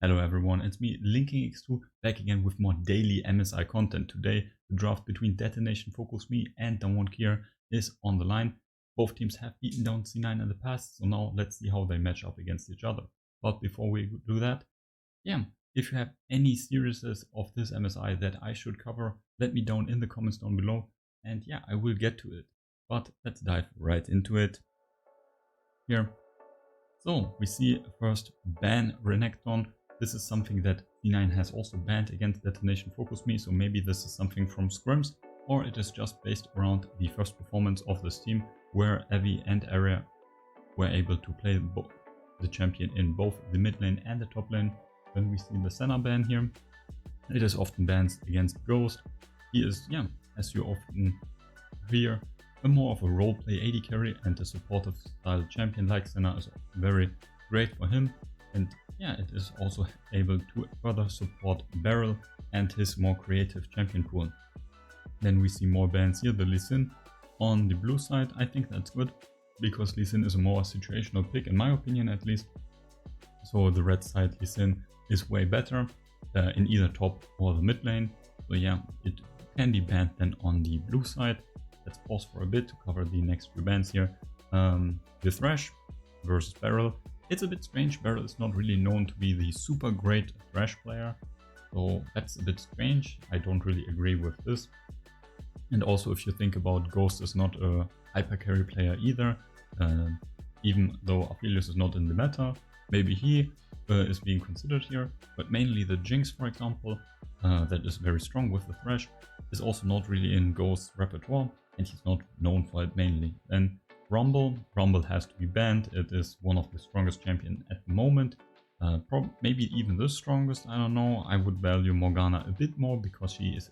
Hello everyone, it's me, LinkingX2, back again with more daily MSI content. Today, the draft between Detonation Focus Me and Damwon Kier is on the line. Both teams have beaten down C9 in the past, so now let's see how they match up against each other. But before we do that, if you have any series of this MSI that I should cover, let me down in the comments down below, and I will get to it. But let's dive right into it here. So we see first ban Renekton. This is something that C9 has also banned against Detonation Focus Me, so maybe this is something from scrims, or it is just based around the first performance of this team, where Evi and Area were able to play the champion in both the mid lane and the top lane. Then we see the Senna ban here. It is often bans against Ghost. He is, as you often hear, more of a roleplay AD carry, and a supportive style champion like Senna is very great for him. And it is also able to further support Beryl and his more creative champion pool. Then we see more bans here, the Lee Sin on the blue side. I think that's good, because Lee Sin is a more situational pick, in my opinion at least. So the red side Lee Sin is way better in either top or the mid lane. So it can be banned then on the blue side. Let's pause for a bit to cover the next few bans here. The Thresh versus Beryl. It's a bit strange. Beryl is not really known to be the super great Thresh player, so that's a bit strange. I don't really agree with this. And also, if you think about, Ghost is not a hyper carry player either, even though Aphelios is not in the meta. Maybe he is being considered here, but mainly the Jinx, for example, that is very strong with the Thresh, is also not really in Ghost's repertoire, and he's not known for it mainly. And Rumble has to be banned. It is one of the strongest champions at the moment, maybe even the strongest, I don't know. I would value Morgana a bit more, because she is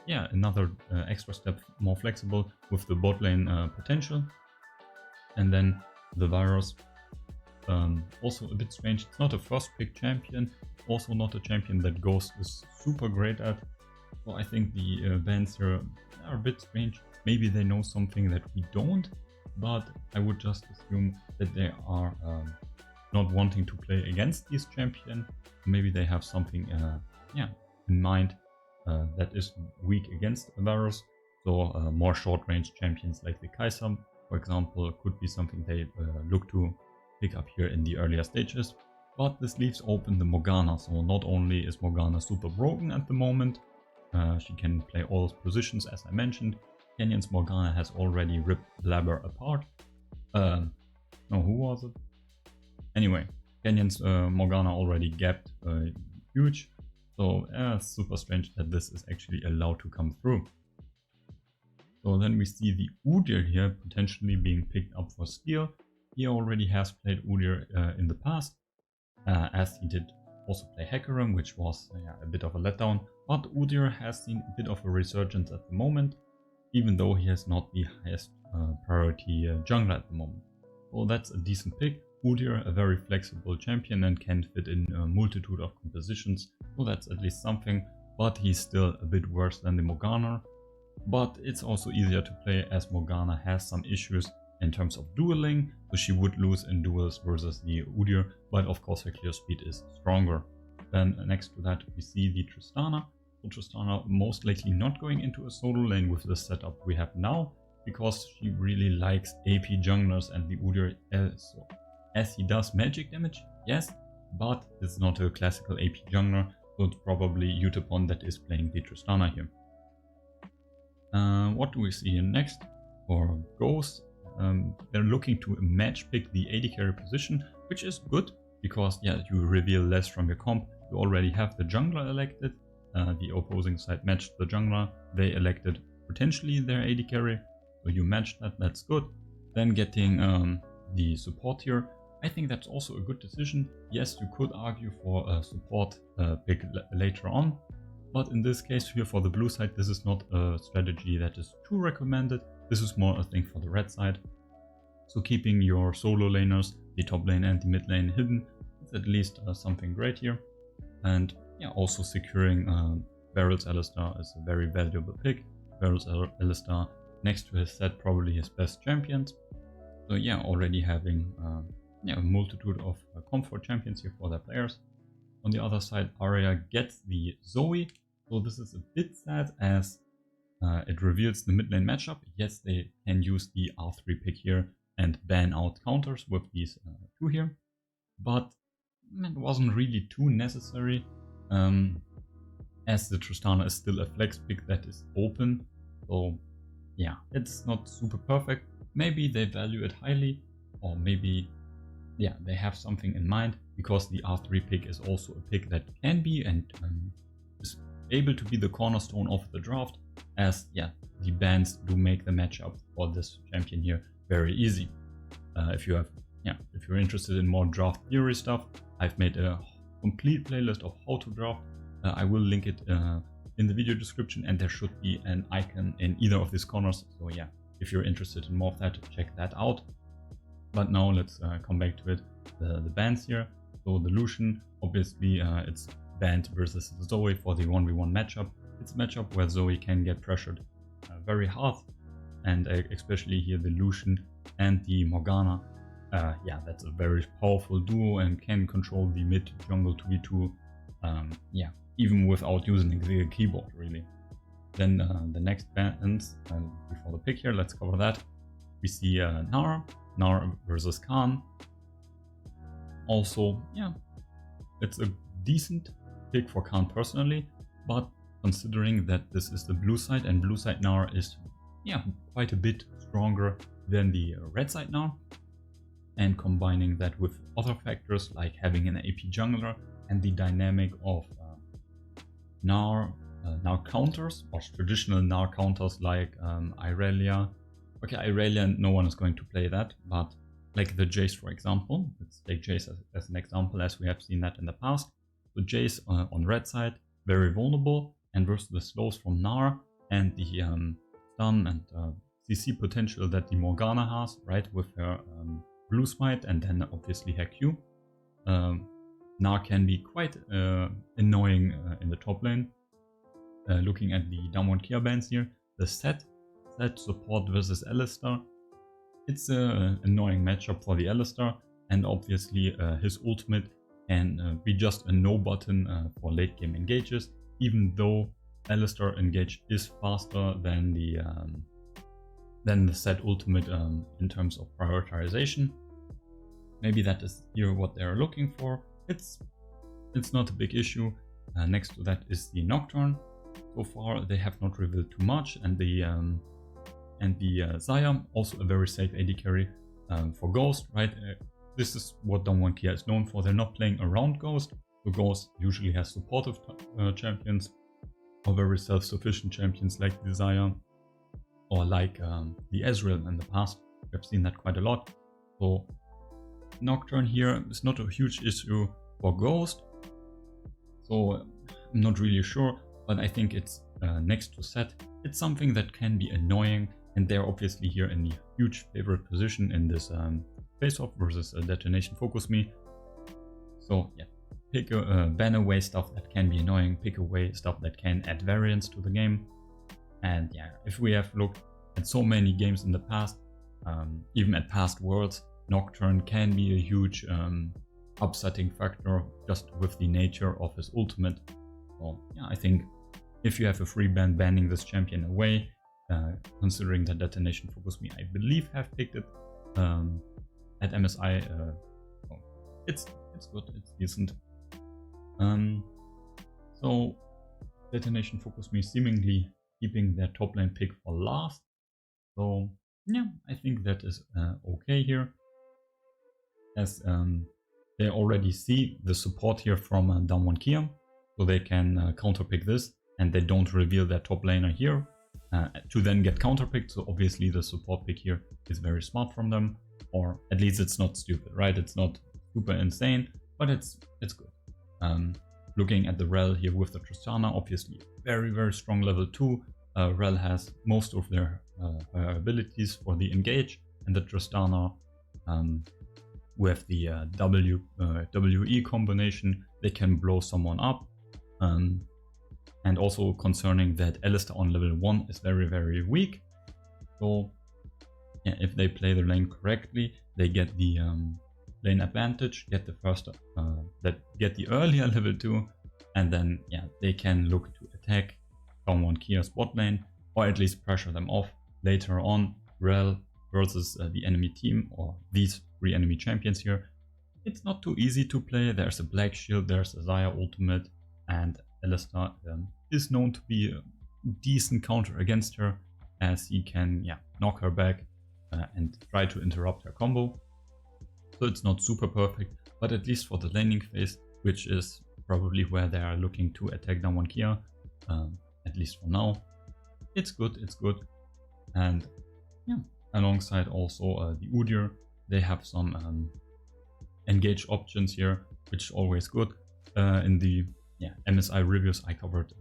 another extra step more flexible with the bot lane potential. And then the Virus, also a bit strange. It's not a first pick champion, also not a champion that Ghost is super great at. So I think the bans here are a bit strange. Maybe they know something that we don't, but I would just assume that they are not wanting to play against this champion. Maybe they have something in mind that is weak against a Varus. So more short-range champions like the Kai'Sa, for example, could be something they look to pick up here in the earlier stages. But this leaves open the Morgana. So not only is Morgana super broken at the moment, she can play all those positions as I mentioned. Kenyon's Morgana has already ripped Blabber apart. No, who was it? Anyway, Kenyon's Morgana already gapped huge. So super strange that this is actually allowed to come through. So then we see the Udyr here potentially being picked up for steal. He already has played Udyr in the past, as he did also play Hecarim, which was a bit of a letdown. But Udyr has seen a bit of a resurgence at the moment, even though he has not the highest priority jungler at the moment. So that's a decent pick. Udyr, a very flexible champion and can fit in a multitude of compositions, so that's at least something, but he's still a bit worse than the Morgana. But it's also easier to play, as Morgana has some issues in terms of dueling, so she would lose in duels versus the Udyr, but of course her clear speed is stronger. Then next to that we see the Tristana. Tristana most likely not going into a solo lane with the setup we have now, because she really likes AP junglers, and the Udyr, as he does magic damage, yes, but it's not a classical AP jungler, so it's probably Utapon that is playing the Tristana here. What do we see here next? For Ghost, they're looking to match pick the AD carry position, which is good, because you reveal less from your comp. You already have the jungler elected. The opposing side matched the jungler, they elected potentially their AD carry, so you matched that, that's good. Then getting the support here, I think that's also a good decision. Yes, you could argue for a support pick later on, but in this case here for the blue side, this is not a strategy that is too recommended. This is more a thing for the red side. So keeping your solo laners, the top lane and the mid lane hidden, is at least something great here. And also securing Beryl's Alistar is a very valuable pick. Beryl's Alistar next to his set, probably his best champions. So already having a multitude of comfort champions here for their players. On the other side, Arya gets the Zoe, so this is a bit sad as it reveals the mid lane matchup. Yes, they can use the R3 pick here and ban out counters with these two here, but it wasn't really too necessary, as the Tristana is still a flex pick that is open. So yeah, it's not super perfect. Maybe they value it highly, or maybe they have something in mind, because the R3 pick is also a pick that can be and is able to be the cornerstone of the draft, as the bans do make the matchup for this champion here very easy. If you're interested in more draft theory stuff, I've made a complete playlist of how to draft. I will link it in the video description, and there should be an icon in either of these corners. So yeah, if you're interested in more of that, check that out. But now let's come back to it. The bans here. So the Lucian, obviously it's banned versus Zoe for the 1v1 matchup. It's a matchup where Zoe can get pressured very hard, and especially here the Lucian and the Morgana. That's a very powerful duo and can control the mid jungle 2v2, even without using the keyboard really. Then the next bans before the pick here, let's cover that. We see Nara versus Khan. Also, it's a decent pick for Khan personally, but considering that this is the blue side, and blue side Nara is quite a bit stronger than the red side Nara, and combining that with other factors like having an AP jungler and the dynamic of Nara counters, or traditional Nara counters like Irelia. Okay, Irelia, no one is going to play that, but like the Jace, for example. Let's take Jace as an example, as we have seen that in the past. So Jace on red side, very vulnerable, and versus the slows from Nara and the stun and CC potential that the Morgana has, right, with her blue smite and then obviously her Q. Nara can be quite annoying in the top lane. Looking at the downward Kia bans here, the set support versus Alistar. It's an annoying matchup for the Alistar, and obviously his ultimate can be just a no button for late game engages, even though Alistar engage is faster than the set ultimate in terms of prioritization. Maybe that is here what they're looking for. It's not a big issue. Next to that is the Nocturne. So far they have not revealed too much, and the Xayah, also a very safe AD carry for Ghost, right? This is what Damwon Kia is known for. They're not playing around Ghost. So Ghost usually has supportive champions, or very self-sufficient champions like the Xayah, or like the Ezreal in the past. We've seen that quite a lot. So Nocturne here is not a huge issue for Ghost. So I'm not really sure, but I think it's next to set. It's something that can be annoying, and they're obviously here in the huge favorite position in this face-off versus detonation focus me. So yeah, pick ban away stuff that can be annoying, pick away stuff that can add variance to the game. And yeah, if we have looked at so many games in the past, even at past Worlds, Nocturne can be a huge upsetting factor just with the nature of his ultimate. So yeah, I think if you have a free ban banning this champion away, considering that Detonation Focus Me, I believe, have picked it at MSI, it's good, it's decent. So Detonation Focus Me seemingly keeping their top lane pick for last. So yeah, I think that is okay here, as they already see the support here from Damwon Kia, so they can counterpick this, and they don't reveal their top laner here to then get counterpicked. So obviously the support pick here is very smart from them, or at least it's not stupid, right? It's not super insane, but it's good. Looking at the Rel here with the Tristana, obviously very, very strong level 2. Rel has most of their abilities for the engage, and the Tristana with the WE combination, they can blow someone up. And also concerning that Alistar on level 1 is very, very weak. So yeah, if they play the lane correctly, they get the lane advantage, get the first, get the earlier level 2, and then yeah, they can look to attack Damwon Kia's bot lane, or at least pressure them off later on. Rel versus the enemy team, or these 3 enemy champions here. It's not too easy to play. There's a Black Shield, there's a Xayah ultimate, and Alistar is known to be a decent counter against her, as he can knock her back and try to interrupt her combo. So it's not super perfect, but at least for the laning phase, which is probably where they are looking to attack Damwon Kia, at least for now, it's good, And yeah, alongside also the Udyr, they have some engage options here, which is always good. In the MSI reviews I covered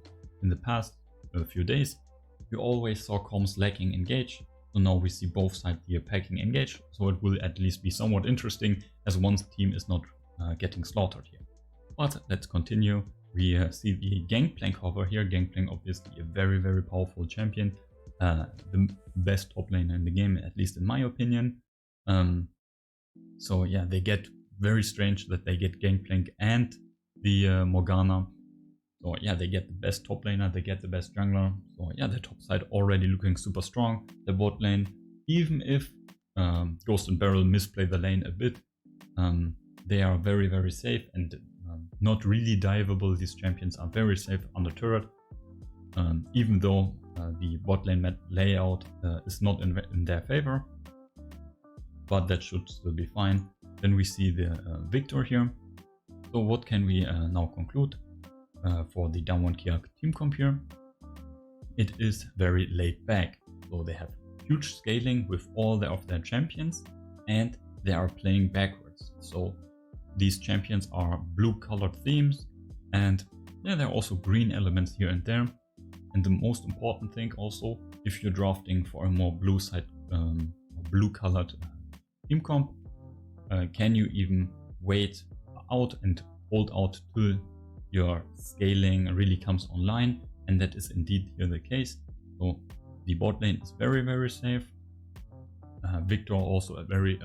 in the past few days, we always saw comms lacking engage. So now we see both sides here packing engage, so it will at least be somewhat interesting, as one team is not getting slaughtered here. But let's continue. We see the Gangplank hover here. Gangplank obviously a very, very powerful champion. The best top laner in the game, at least in my opinion. So yeah, they get very strange that they get Gangplank and the Morgana. So yeah, they get the best top laner, they get the best jungler. So yeah, the top side already looking super strong. The bot lane, even if Ghost and Barrel misplay the lane a bit, they are very, very safe and not really diveable. These champions are very safe under turret, even though the bot lane layout is not in their favor, but that should still be fine. Then we see the Victor here. So what can we now conclude for the Damwon Kia team comp here? It is very laid back. So they have huge scaling with all of their champions, and they are playing backwards. So these champions are blue colored themes, and yeah, there are also green elements here and there. And the most important thing also, if you're drafting for a more blue side, blue colored team comp, can you even wait out and hold out till your scaling really comes online? And that is indeed here the case. So the bot lane is very, very safe. Victor also a very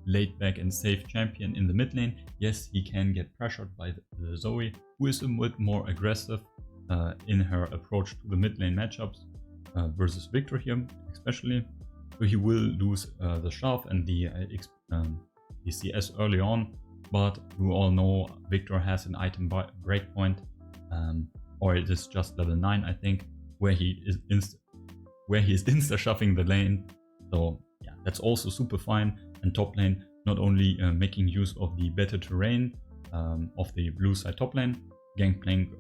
laid back and safe champion in the mid lane. Yes, he can get pressured by the Zoe, who is a bit more aggressive in her approach to the mid lane matchups versus Victor here, especially. So he will lose the Shove and the CS early on, but we all know Victor has an item breakpoint, or it is just level 9, I think, where he is insta-shoving the lane. So yeah, that's also super fine. And top lane, not only making use of the better terrain of the blue side top lane, Gangplank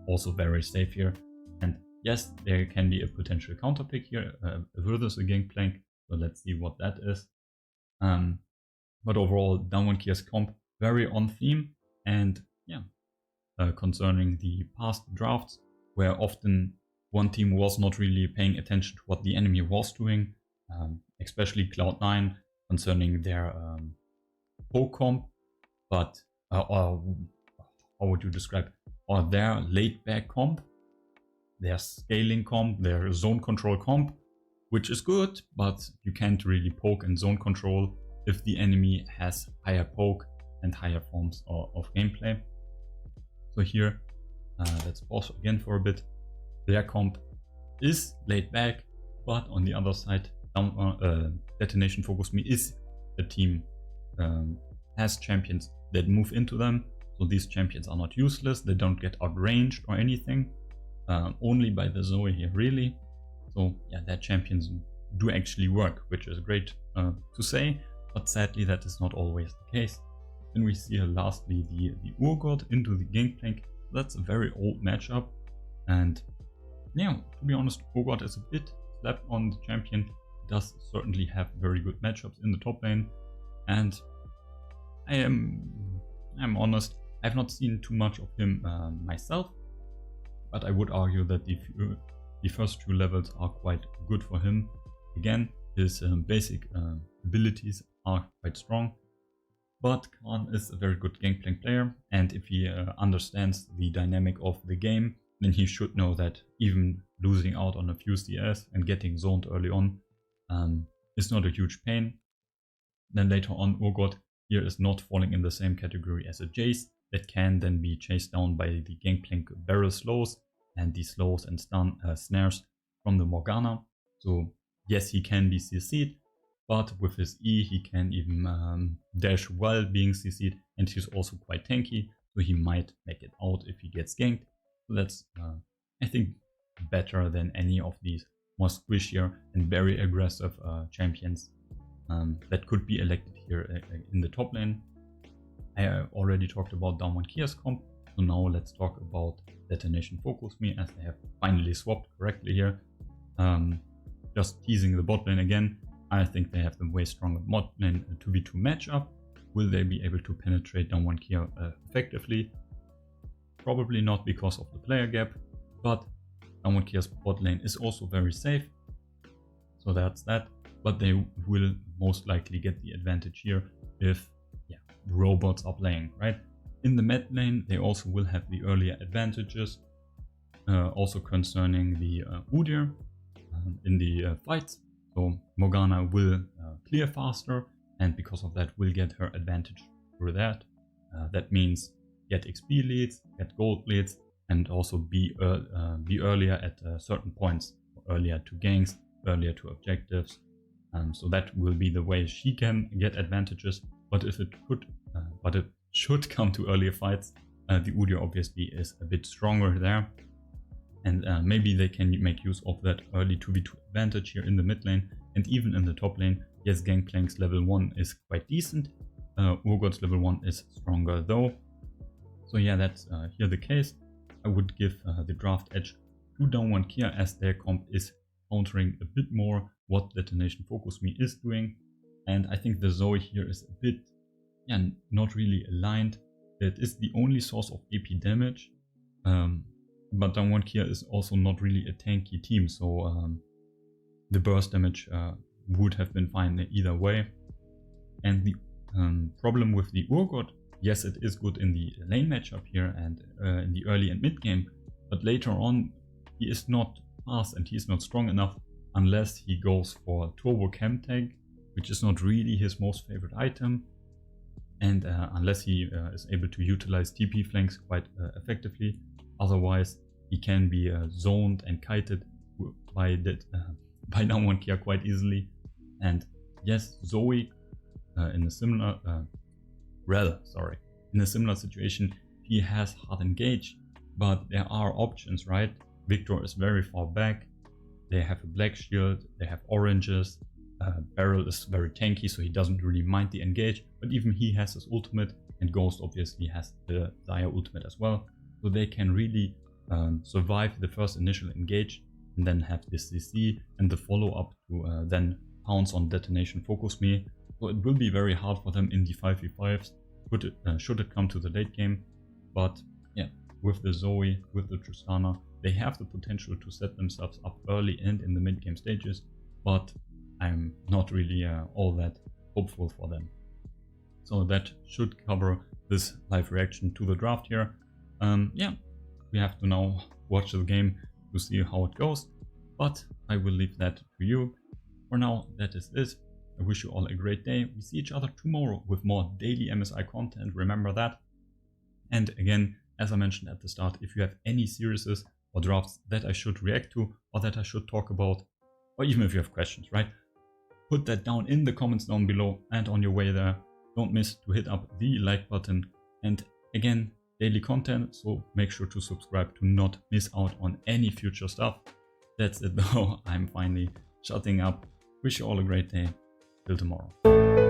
also very safe here. And yes, there can be a potential counter pick here versus a Gangplank, so let's see what that is. But overall, Damwon Kia's comp very on theme, and yeah, concerning the past drafts, where often one team was not really paying attention to what the enemy was doing, especially Cloud9 concerning their poke comp, but or how would you describe, or their laid back comp, their scaling comp, their zone control comp, which is good, but you can't really poke and zone control if the enemy has higher poke and higher forms of gameplay. So here, let's pause again for a bit. Their comp is laid back, but on the other side, Detonation Focus Me is a team, has champions that move into them. So these champions are not useless, they don't get outranged or anything, only by the Zoe here really. So yeah, their champions do actually work, which is great to say, but sadly that is not always the case. Then we see lastly the Urgot into the Gangplank. That's a very old matchup, and yeah, to be honest, Urgot is a bit slapped on the champion. He does certainly have very good matchups in the top lane, and I'm honest, I've not seen too much of him myself, but I would argue that the first 2 levels are quite good for him. Again, his basic abilities are quite strong, but Khan is a very good Gangplank player, and if he understands the dynamic of the game, then he should know that even losing out on a few CS and getting zoned early on is not a huge pain. Then later on, Urgot here is not falling in the same category as a Jace that can then be chased down by the Gangplank barrel slows and the slows and snares from the Morgana. So yes, he can be CC'd, but with his E he can even dash while being CC'd, and he's also quite tanky, so he might make it out if he gets ganked. So that's, I think, better than any of these more squishier and very aggressive champions that could be elected here in the top lane. I already talked about down 1 Kia's comp, so now let's talk about Detonation Focus Me, as they have finally swapped correctly here. Just teasing the bot lane again, I think they have the way stronger bot lane 2v2 matchup. Will they be able to penetrate down 1 Kia effectively? Probably not because of the player gap, but down 1 Kia's bot lane is also very safe, so that's that. But they will most likely get the advantage here if robots are playing, right? In the mid lane, they also will have the earlier advantages, also concerning the Udyr in the fights. So Morgana will clear faster, and because of that will get her advantage through that. That means get XP leads, get gold leads, and also be earlier at certain points, earlier to ganks, earlier to objectives. So that will be the way she can get advantages. But if it should come to earlier fights, the Udyr obviously is a bit stronger there, and maybe they can make use of that early 2v2 advantage here in the mid lane and even in the top lane. Yes, Gangplank's level 1 is quite decent, Urgot's level 1 is stronger though. So yeah, that's here the case. I would give the draft edge to down 1 Kia, as their comp is countering a bit more what Detonation Focus Me is doing. And I think the Zoe here is a bit, not really aligned. It is the only source of AP damage, but down 1 Kia is also not really a tanky team, so the burst damage would have been fine either way. And the problem with the Urgot, yes, it is good in the lane matchup here and in the early and mid game, but later on he is not fast and he is not strong enough unless he goes for Turbo Chem Tank, which is not really his most favorite item, and unless he is able to utilize TP flanks quite effectively. Otherwise he can be zoned and kited by down 1 Kia quite easily. And yes, Zoe in a similar situation, he has hard engage, but there are options, right? Victor is very far back, they have a black shield, they have oranges, Beryl is very tanky, so he doesn't really mind the engage, but even he has his ultimate, and Ghost obviously has the Dire ultimate as well, so they can really survive the first initial engage and then have this CC and the follow-up to then pounce on Detonation Focus Me. So it will be very hard for them in the 5v5s should it come to the late game. But yeah, with the Zoe, with the Tristana, they have the potential to set themselves up early and in the mid game stages, but I'm not really all that hopeful for them. So that should cover this live reaction to the draft here. Yeah, we have to now watch the game to see how it goes, but I will leave that to you. For now, that is it. I wish you all a great day. We see each other tomorrow with more daily MSI content, remember that. And again, as I mentioned at the start, if you have any series or drafts that I should react to or that I should talk about, or even if you have questions, right? Put that down in the comments down below, and on your way there, don't miss to hit up the like button. And again, daily content, so make sure to subscribe to not miss out on any future stuff. That's it though, I'm finally shutting up. Wish you all a great day. Till tomorrow.